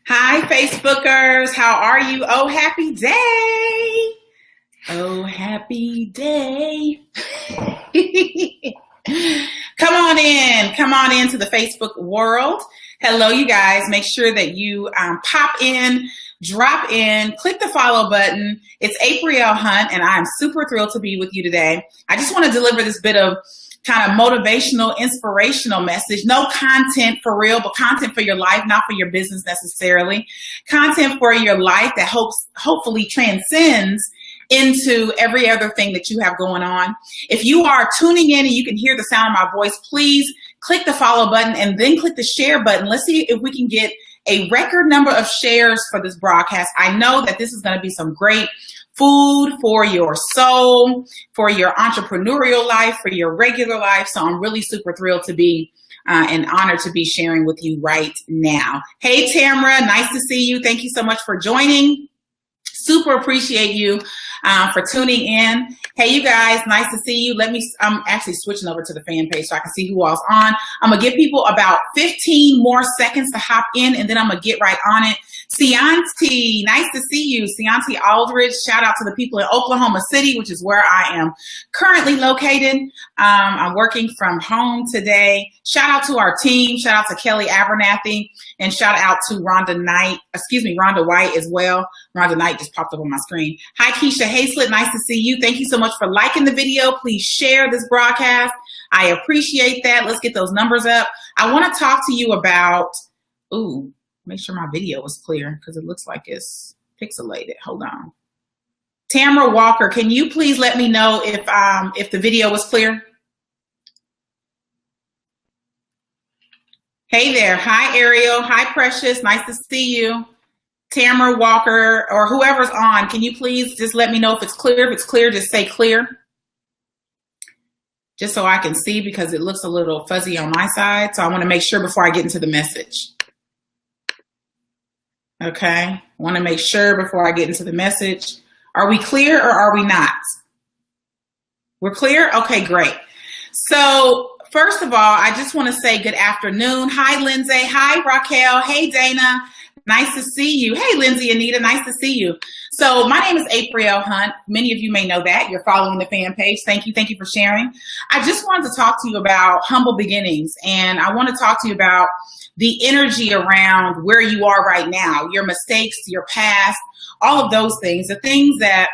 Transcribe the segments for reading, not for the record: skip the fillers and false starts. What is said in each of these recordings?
Hi, Facebookers. How are you? Oh, happy day. Oh, happy day. Come on in. Come on into the Facebook world. Hello, you guys. Make sure that you pop in, drop in, click the follow button. It's April Hunt, and I'm super thrilled to be with you today. I just want to deliver this bit of kind of motivational, inspirational message. No content for real, but content for your life, not for your business necessarily. Content for your life that hopefully transcends into every other thing that you have going on. If you are tuning in and you can hear the sound of my voice, please click the follow button and then click the share button. Let's see if we can get a record number of shares for this broadcast. I know that this is going to be some great food for your soul, for your entrepreneurial life, for your regular life. So I'm really super thrilled to be and honored to be sharing with you right now. Hey, Tamara, nice to see you. Thank you so much for joining. Super appreciate you for tuning in. Hey, you guys, nice to see you. I'm actually switching over to the fan page so I can see who all's on. I'm going to give people about 15 more seconds to hop in, and then I'm going to get right on it. Cianti, nice to see you. Cianti Aldridge, shout out to the people in Oklahoma City, which is where I am currently located. I'm working from home today. Shout out to our team. Shout out to Kelly Abernathy, and shout out to Rhonda White as well. Rhonda Knight just popped up on my screen. Hi, Keisha Hazlett. Nice to see you. Thank you so much for liking the video. Please share this broadcast. I appreciate that. Let's get those numbers up. I want to talk to you about, make sure my video is clear because it looks like it's pixelated. Hold on. Tamara Walker, can you please let me know if the video was clear? Hey there. Hi, Ariel. Hi, Precious. Nice to see you. Tamara Walker or whoever's on, can you please just let me know if it's clear? If it's clear, just say clear. Just so I can see because it looks a little fuzzy on my side. So I want to make sure before I get into the message. Okay, I want to make sure before I get into the message. Are we clear or are we not? We're clear? Okay, great. So first of all, I just want to say good afternoon. Hi, Lindsay. Hi, Raquel. Hey, Dana. Nice to see you. Hey, Lindsay, Anita, nice to see you. So my name is April Hunt. Many of you may know that. You're following the fan page. Thank you. Thank you for sharing. I just wanted to talk to you about humble beginnings, and I want to talk to you about the energy around where you are right now, your mistakes, your past, all of those things, the things that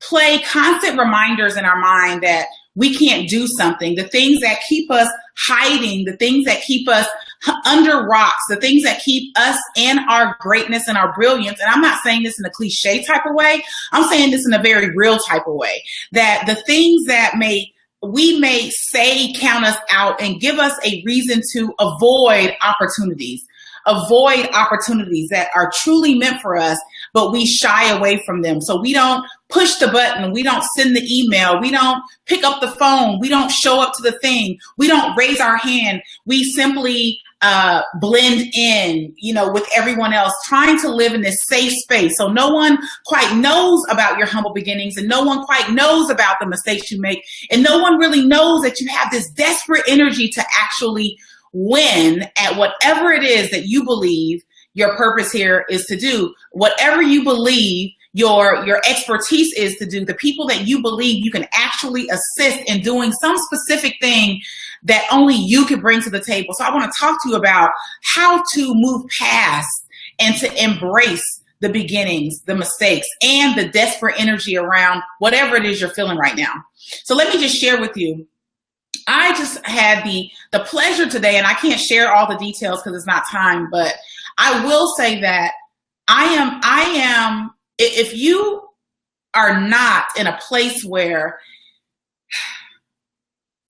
play constant reminders in our mind that we can't do something, the things that keep us hiding, the things that keep us under rocks, the things that keep us in our greatness and our brilliance. And I'm not saying this in a cliche type of way. I'm saying this in a very real type of way, that the things that we may say count us out and give us a reason to avoid opportunities that are truly meant for us, but we shy away from them. So we don't push the button. We don't send the email. We don't pick up the phone. We don't show up to the thing. We don't raise our hand. We simply blend in, with everyone else, trying to live in this safe space. So no one quite knows about your humble beginnings, and no one quite knows about the mistakes you make. And no one really knows that you have this desperate energy to actually win at whatever it is that you believe your purpose here is to do, whatever you believe your expertise is to do, the people that you believe you can actually assist in doing some specific thing that only you can bring to the table. So I want to talk to you about how to move past and to embrace the beginnings, the mistakes, and the desperate energy around whatever it is you're feeling right now. So let me just share with you. I just had the pleasure today, and I can't share all the details because it's not time, but I will say that I am, if you are not in a place where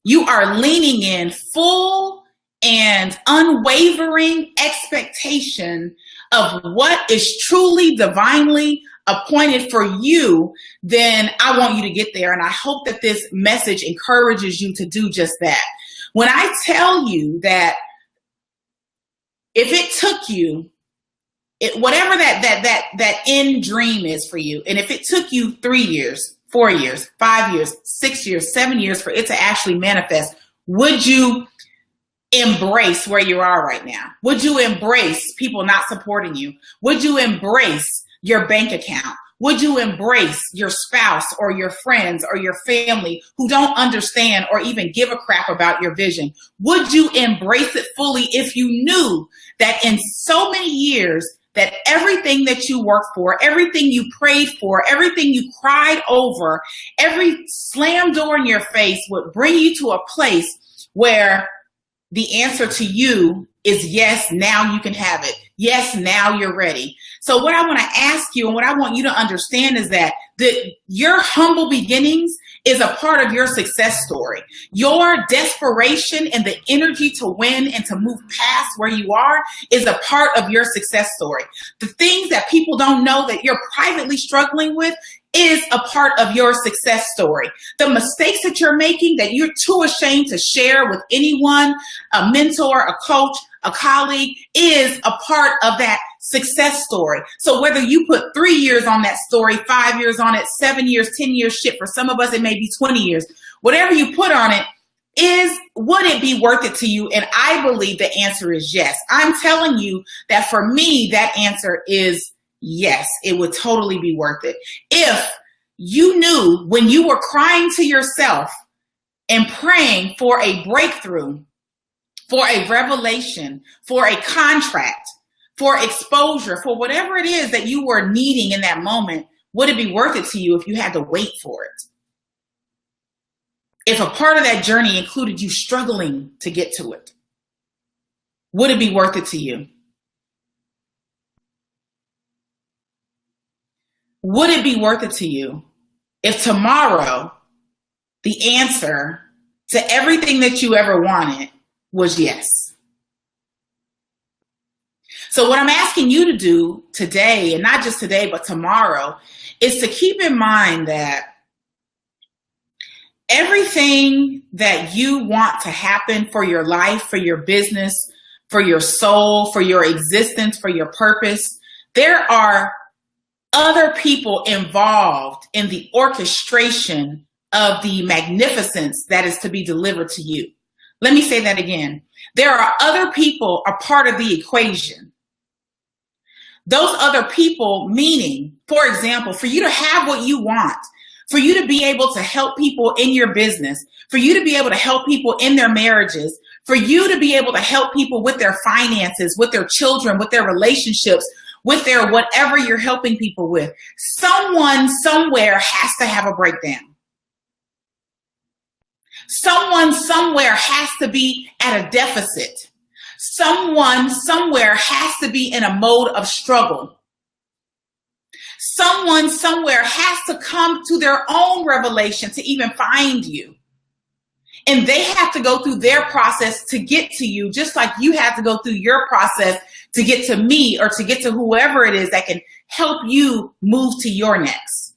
you are leaning in full and unwavering expectation of what is truly divinely appointed for you, then I want you to get there. And I hope that this message encourages you to do just that. When I tell you that if it took you, whatever that end dream is for you, and if it took you 3 years, 4 years, 5 years, 6 years, 7 years for it to actually manifest, would you embrace where you are right now? Would you embrace people not supporting you? Would you embrace your bank account? Would you embrace your spouse or your friends or your family who don't understand or even give a crap about your vision? Would you embrace it fully if you knew that in so many years that everything that you worked for, everything you prayed for, everything you cried over, every slam door in your face would bring you to a place where the answer to you is yes, now you can have it. Yes, now you're ready. So what I want to ask you and what I want you to understand is that your humble beginnings is a part of your success story. Your desperation and the energy to win and to move past where you are is a part of your success story. The things that people don't know that you're privately struggling with is a part of your success story. The mistakes that you're making that you're too ashamed to share with anyone, a mentor, a coach, a colleague, is a part of that success story. So whether you put 3 years on that story, 5 years on it, 7 years, 10 years, shit, for some of us, it may be 20 years, whatever you put on it, would it be worth it to you? And I believe the answer is yes. I'm telling you that for me, that answer is yes, it would totally be worth it. If you knew when you were crying to yourself and praying for a breakthrough, for a revelation, for a contract, for exposure, for whatever it is that you were needing in that moment, would it be worth it to you if you had to wait for it? If a part of that journey included you struggling to get to it, would it be worth it to you? Would it be worth it to you if tomorrow the answer to everything that you ever wanted was yes? So what I'm asking you to do today, and not just today, but tomorrow, is to keep in mind that everything that you want to happen for your life, for your business, for your soul, for your existence, for your purpose, there are other people involved in the orchestration of the magnificence that is to be delivered to you. Let me say that again. There are other people a part of the equation. Those other people, meaning, for example, for you to have what you want, for you to be able to help people in your business, for you to be able to help people in their marriages, for you to be able to help people with their finances, with their children, with their relationships, with their whatever you're helping people with, someone somewhere has to have a breakdown. Someone somewhere has to be at a deficit. Someone somewhere has to be in a mode of struggle. Someone somewhere has to come to their own revelation to even find you. And they have to go through their process to get to you, just like you have to go through your process to get to me or to get to whoever it is that can help you move to your next.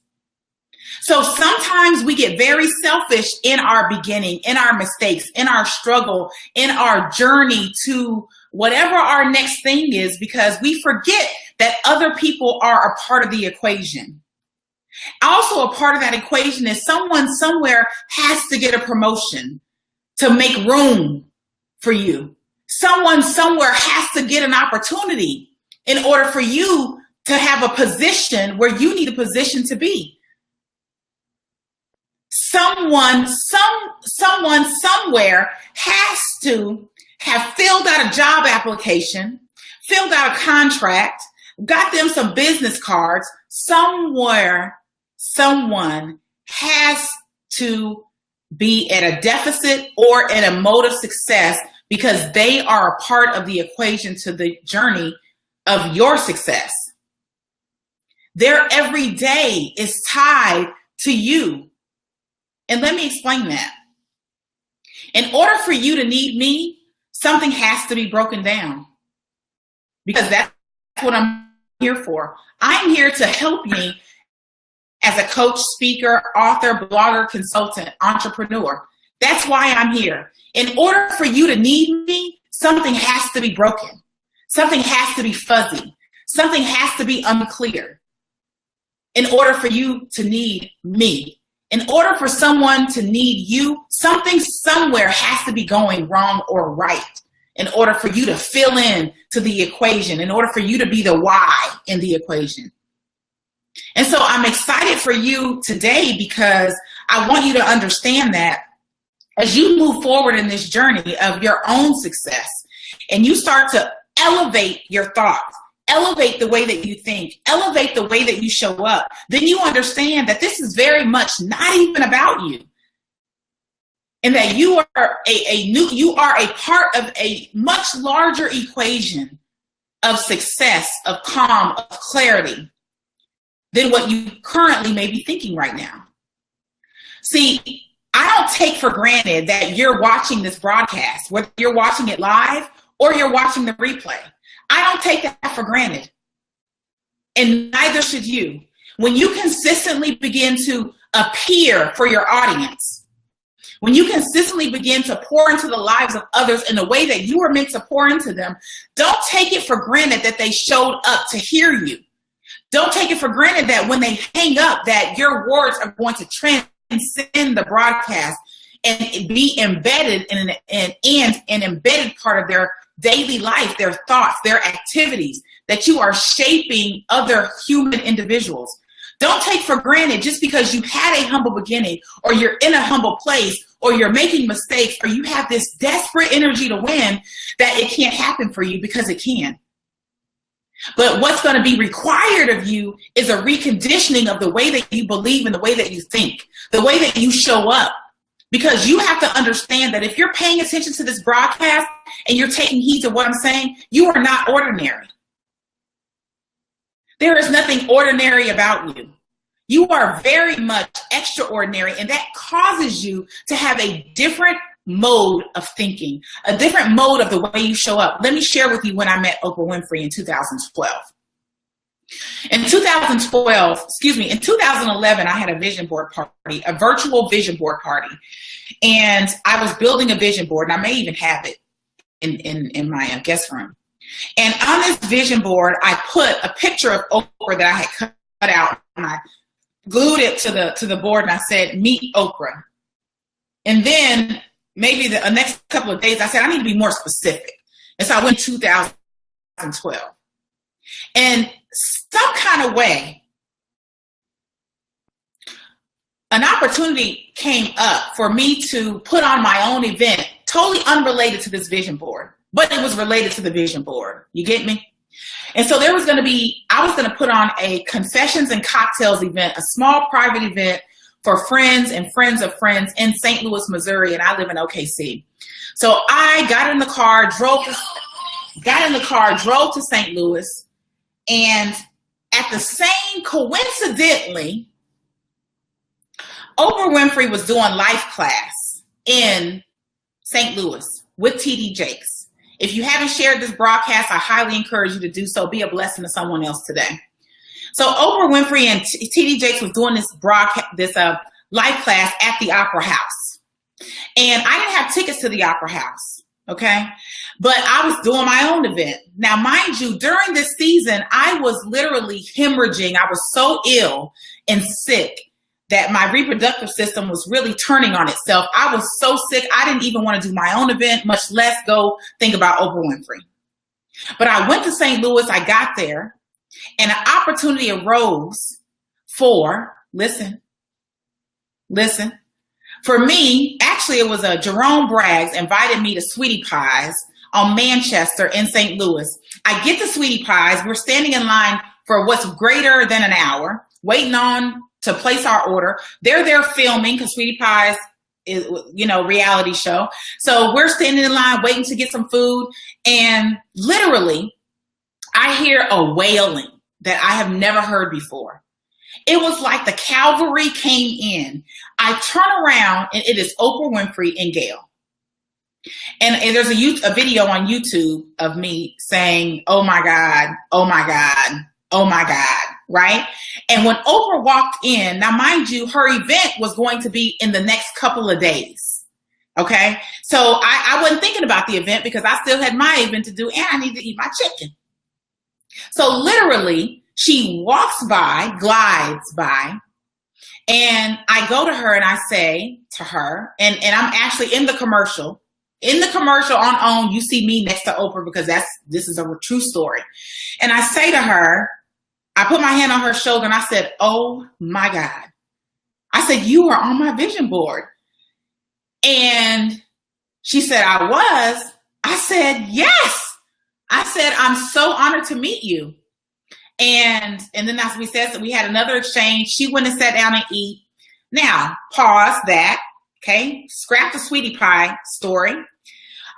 So sometimes we get very selfish in our beginning, in our mistakes, in our struggle, in our journey to whatever our next thing is, because we forget that other people are a part of the equation. Also, a part of that equation is someone somewhere has to get a promotion to make room for you. Someone somewhere has to get an opportunity in order for you to have a position where you need a position to be. Someone somewhere has to have filled out a job application, filled out a contract, got them some business cards. Somewhere, someone has to be at a deficit or in a mode of success because they are a part of the equation to the journey of your success. Their every day is tied to you. And let me explain that. In order for you to need me, something has to be broken down, because that's what I'm here for. I'm here to help you as a coach, speaker, author, blogger, consultant, entrepreneur. That's why I'm here. In order for you to need me, something has to be broken. Something has to be fuzzy. Something has to be unclear in order for you to need me. In order for someone to need you, something somewhere has to be going wrong or right. in order for you to fill in to the equation, in order for you to be the why in the equation. And so I'm excited for you today because I want you to understand that as you move forward in this journey of your own success and you start to elevate your thoughts, elevate the way that you think, elevate the way that you show up, then you understand that this is very much not even about you. And that you are a part of a much larger equation of success, of calm, of clarity than what you currently may be thinking right now. See, I don't take for granted that you're watching this broadcast, whether you're watching it live or you're watching the replay. I don't take that for granted. And neither should you. When you consistently begin to appear for your audience, when you consistently begin to pour into the lives of others in the way that you were meant to pour into them, don't take it for granted that they showed up to hear you. Don't take it for granted that when they hang up, that your words are going to transcend the broadcast and be embedded in an embedded part of their daily life, their thoughts, their activities, that you are shaping other human individuals. Don't take for granted just because you had a humble beginning or you're in a humble place or you're making mistakes or you have this desperate energy to win that it can't happen for you, because it can. But what's going to be required of you is a reconditioning of the way that you believe and the way that you think, the way that you show up. Because you have to understand that if you're paying attention to this broadcast and you're taking heed to what I'm saying, you are not ordinary. There is nothing ordinary about you. You are very much extraordinary, and that causes you to have a different mode of thinking, a different mode of the way you show up. Let me share with you when I met Oprah Winfrey in 2012. In 2011, I had a vision board party, a virtual vision board party. And I was building a vision board, and I may even have it in my guest room. And on this vision board, I put a picture of Oprah that I had cut out, and I glued it to the board, and I said, "Meet Oprah." And then maybe the next couple of days, I said, I need to be more specific. And so I went to 2012. And some kind of way, an opportunity came up for me to put on my own event, totally unrelated to this vision board, but it was related to the vision board. You get me? And so I was going to put on a confessions and cocktails event, a small private event for friends and friends of friends in St. Louis, Missouri, and I live in OKC. So I got in the car, drove to St. Louis, and coincidentally, Oprah Winfrey was doing life class in St. Louis with TD Jakes. If you haven't shared this broadcast, I highly encourage you to do so. Be a blessing to someone else today. So Oprah Winfrey and TD Jakes was doing this life class at the Opera House. And I didn't have tickets to the Opera House, okay? But I was doing my own event. Now, mind you, during this season, I was literally hemorrhaging. I was so ill and sick that my reproductive system was really turning on itself. I was so sick, I didn't even want to do my own event, much less go think about Oprah Winfrey. But I went to St. Louis, I got there, and an opportunity arose for, listen, for me, actually it was Jerome Braggs invited me to Sweetie Pies on Manchester in St. Louis. I get to Sweetie Pies, we're standing in line for what's greater than an hour, waiting on to place our order. They're there filming because Sweetie Pies is, reality show. So we're standing in line waiting to get some food. And literally, I hear a wailing that I have never heard before. It was like the cavalry came in. I turn around and it is Oprah Winfrey and Gail. And there's a video on YouTube of me saying, "Oh my God, oh my God, oh my God," right? And when Oprah walked in, now mind you, her event was going to be in the next couple of days, okay? So I wasn't thinking about the event because I still had my event to do and I need to eat my chicken. So literally, she walks by, glides by, and I go to her and I say to her, and I'm actually in the commercial, In the commercial on OWN, you see me next to Oprah because this is a true story. And I say to her, I put my hand on her shoulder and I said, oh my God. I said, you are on my vision board. And she said, I was. I said, yes. I said, I'm so honored to meet you. And then as we said, so we had another exchange. She went and sat down and eat. Now, pause that. Okay. Scrap the sweetie pie story.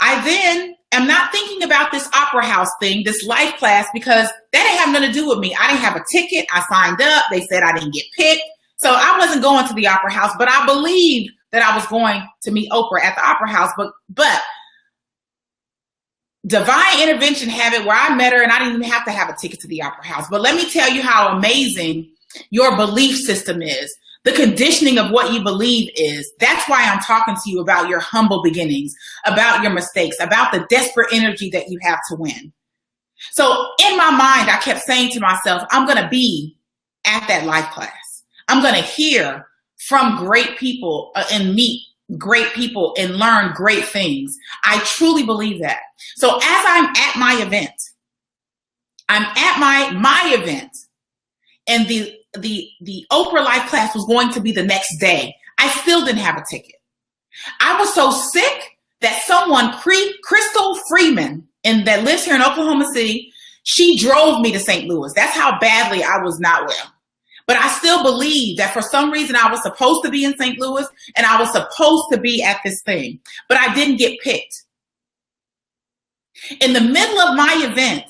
I then am not thinking about this opera house thing, this life class, because that didn't have nothing to do with me. I didn't have a ticket. I signed up. They said I didn't get picked. So I wasn't going to the opera house, but I believed that I was going to meet Oprah at the opera house. But divine intervention have it where I met her and I didn't even have to have a ticket to the opera house. But let me tell you how amazing your belief system is. The conditioning of what you believe is. That's why I'm talking to you about your humble beginnings, about your mistakes, about the desperate energy that you have to win. So in my mind, I kept saying to myself, I'm going to be at that life class. I'm going to hear from great people and meet great people and learn great things. I truly believe that. So as I'm at my event, and the Oprah Life class was going to be the next day. I still didn't have a ticket. I was so sick that someone, Crystal Freeman, that lives here in Oklahoma City, she drove me to St. Louis. That's how badly I was not well. But I still believe that for some reason I was supposed to be in St. Louis and I was supposed to be at this thing, but I didn't get picked. In the middle of my event,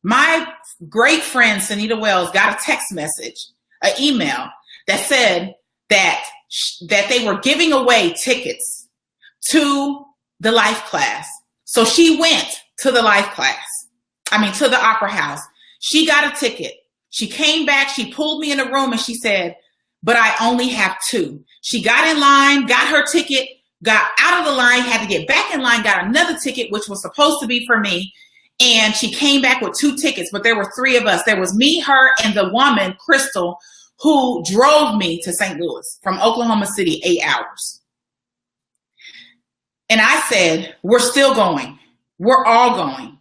my great friend, Sunita Wells, got a text message, an email that said that they were giving away tickets to the life class. So she went to the life class. To the opera house. She got a ticket. She came back. She pulled me in a room and she said, but I only have 2. She got in line, got her ticket, got out of the line, had to get back in line, got another ticket, which was supposed to be for me. And she came back with 2 tickets, but there were 3 of us. There was me, her, and the woman, Crystal, who drove me to St. Louis from Oklahoma City, 8 hours. And I said, we're still going. We're all going.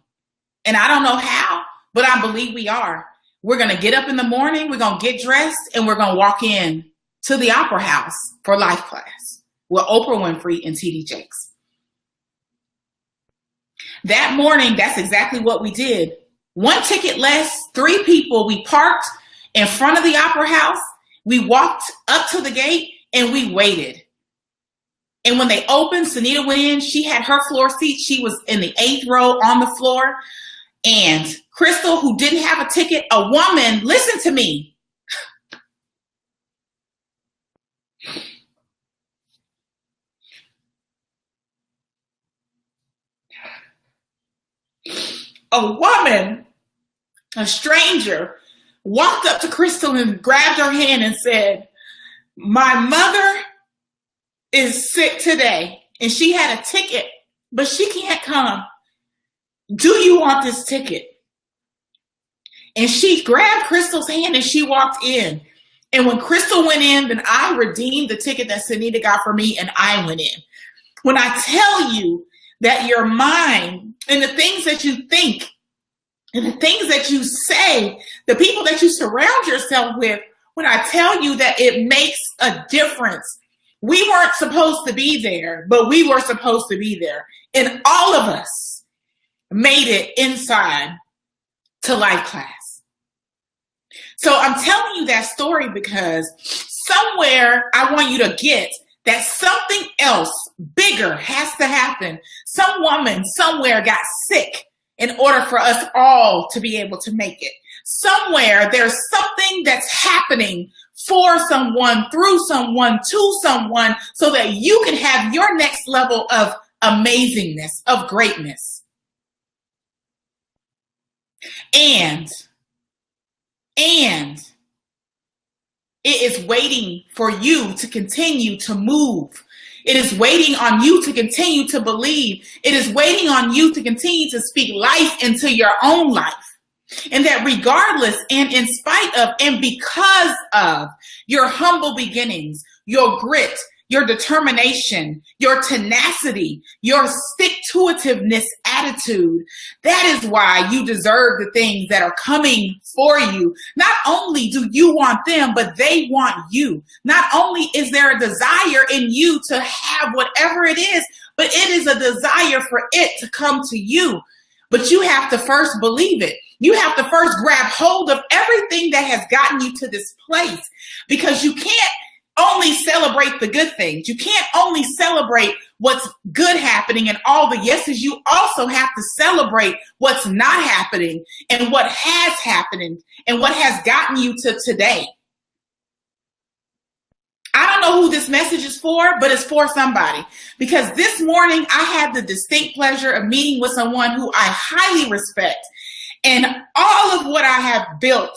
And I don't know how, but I believe we are. We're going to get up in the morning, we're going to get dressed, and we're going to walk in to the opera house for life class with Oprah Winfrey and T.D. Jakes. That morning, that's exactly what we did. 1 ticket less, 3 people. We parked in front of the opera house. We walked up to the gate and we waited. And when they opened, Sunita went in. She had her floor seat. She was in the 8th row on the floor. And Crystal, who didn't have a ticket, a woman, listen to me. A woman, a stranger, walked up to Crystal and grabbed her hand and said, my mother is sick today and she had a ticket, but she can't come. Do you want this ticket? And she grabbed Crystal's hand and she walked in. And when Crystal went in, then I redeemed the ticket that Sunita got for me and I went in. When I tell you that your mind and the things that you think and the things that you say, the people that you surround yourself with, when I tell you that it makes a difference. We weren't supposed to be there, but we were supposed to be there. And all of us made it inside to life class. So I'm telling you that story because somewhere I want you to get that something else bigger has to happen. Some woman somewhere got sick in order for us all to be able to make it. Somewhere there's something that's happening for someone, through someone, to someone, so that you can have your next level of amazingness, of greatness. And it is waiting for you to continue to move. It is waiting on you to continue to believe. It is waiting on you to continue to speak life into your own life. And that regardless and in spite of and because of your humble beginnings, your grit, your determination, your tenacity, your stick-to-itiveness attitude. That is why you deserve the things that are coming for you. Not only do you want them, but they want you. Not only is there a desire in you to have whatever it is, but it is a desire for it to come to you. But you have to first believe it. You have to first grab hold of everything that has gotten you to this place, because you can't only celebrate the good things. You can't only celebrate what's good happening and all the yeses. You also have to celebrate what's not happening and what has happened and what has gotten you to today. I don't know who this message is for, but it's for somebody, because this morning I had the distinct pleasure of meeting with someone who I highly respect, and all of what I have built,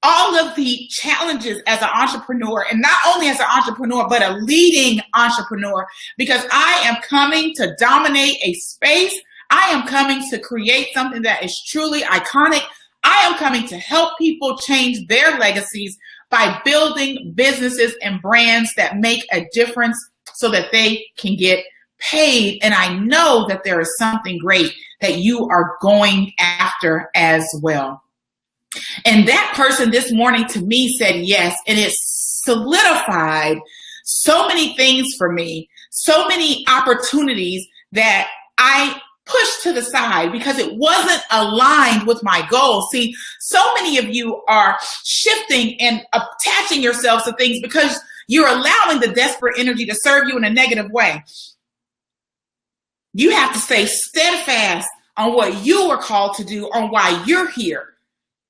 all of the challenges as an entrepreneur, and not only as an entrepreneur, but a leading entrepreneur, because I am coming to dominate a space. I am coming to create something that is truly iconic. I am coming to help people change their legacies by building businesses and brands that make a difference so that they can get paid. And I know that there is something great that you are going after as well. And that person this morning to me said yes, and it solidified so many things for me, so many opportunities that I pushed to the side because it wasn't aligned with my goals. See, so many of you are shifting and attaching yourselves to things because you're allowing the desperate energy to serve you in a negative way. You have to stay steadfast on what you are called to do, on why you're here.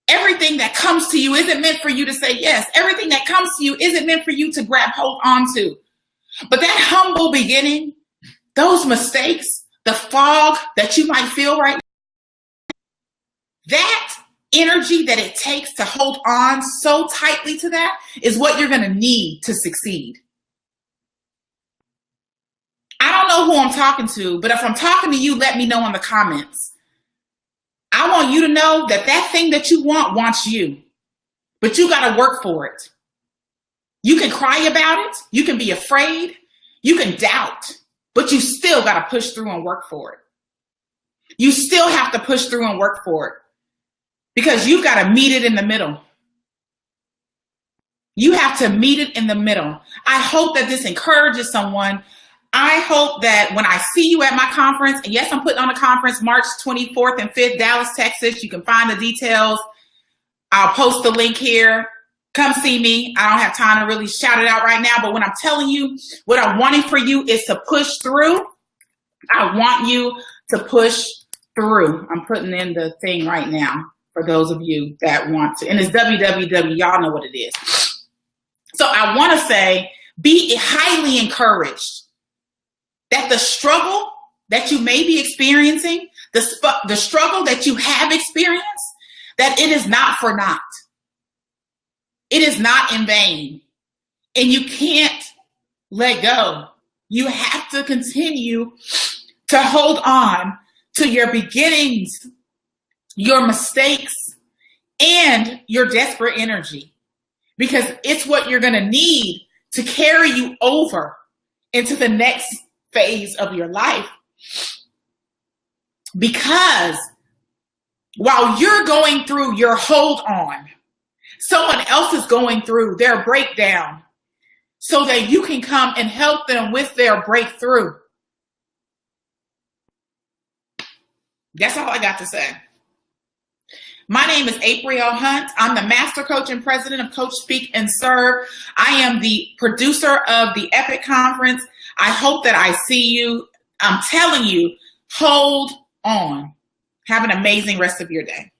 Everything that comes to you isn't meant for you to say yes. Everything that comes to you isn't meant for you to grab hold onto. But that humble beginning, those mistakes, the fog that you might feel right now, that energy that it takes to hold on so tightly to that is what you're going to need to succeed. I don't know who I'm talking to, but if I'm talking to you, let me know in the comments. I want you to know that that thing that you want wants you, but you got to work for it. You can cry about it. You can be afraid. You can doubt, but you still got to push through and work for it. You still have to push through and work for it because you've got to meet it in the middle. You have to meet it in the middle. I hope that this encourages someone. I hope that when I see you at my conference, and yes, I'm putting on a conference March 24th and 5th, Dallas, Texas. You can find the details. I'll post the link here. Come see me. I don't have time to really shout it out right now, but when I'm telling you, what I'm wanting for you is to push through. I want you to push through. I'm putting in the thing right now for those of you that want to. And it's www. Y'all know what it is. So I want to say, be highly encouraged that the struggle that you may be experiencing, the struggle that you have experienced, that it is not for naught. It is not in vain. And you can't let go. You have to continue to hold on to your beginnings, your mistakes, and your desperate energy, because it's what you're going to need to carry you over into the next phase of your life. Because while you're going through your hold on, someone else is going through their breakdown so that you can come and help them with their breakthrough. That's all I got to say. My name is April Hunt. I'm the master coach and president of Coach Speak and Serve. I am the producer of the Epic Conference. I hope that I see you. I'm telling you, hold on. Have an amazing rest of your day.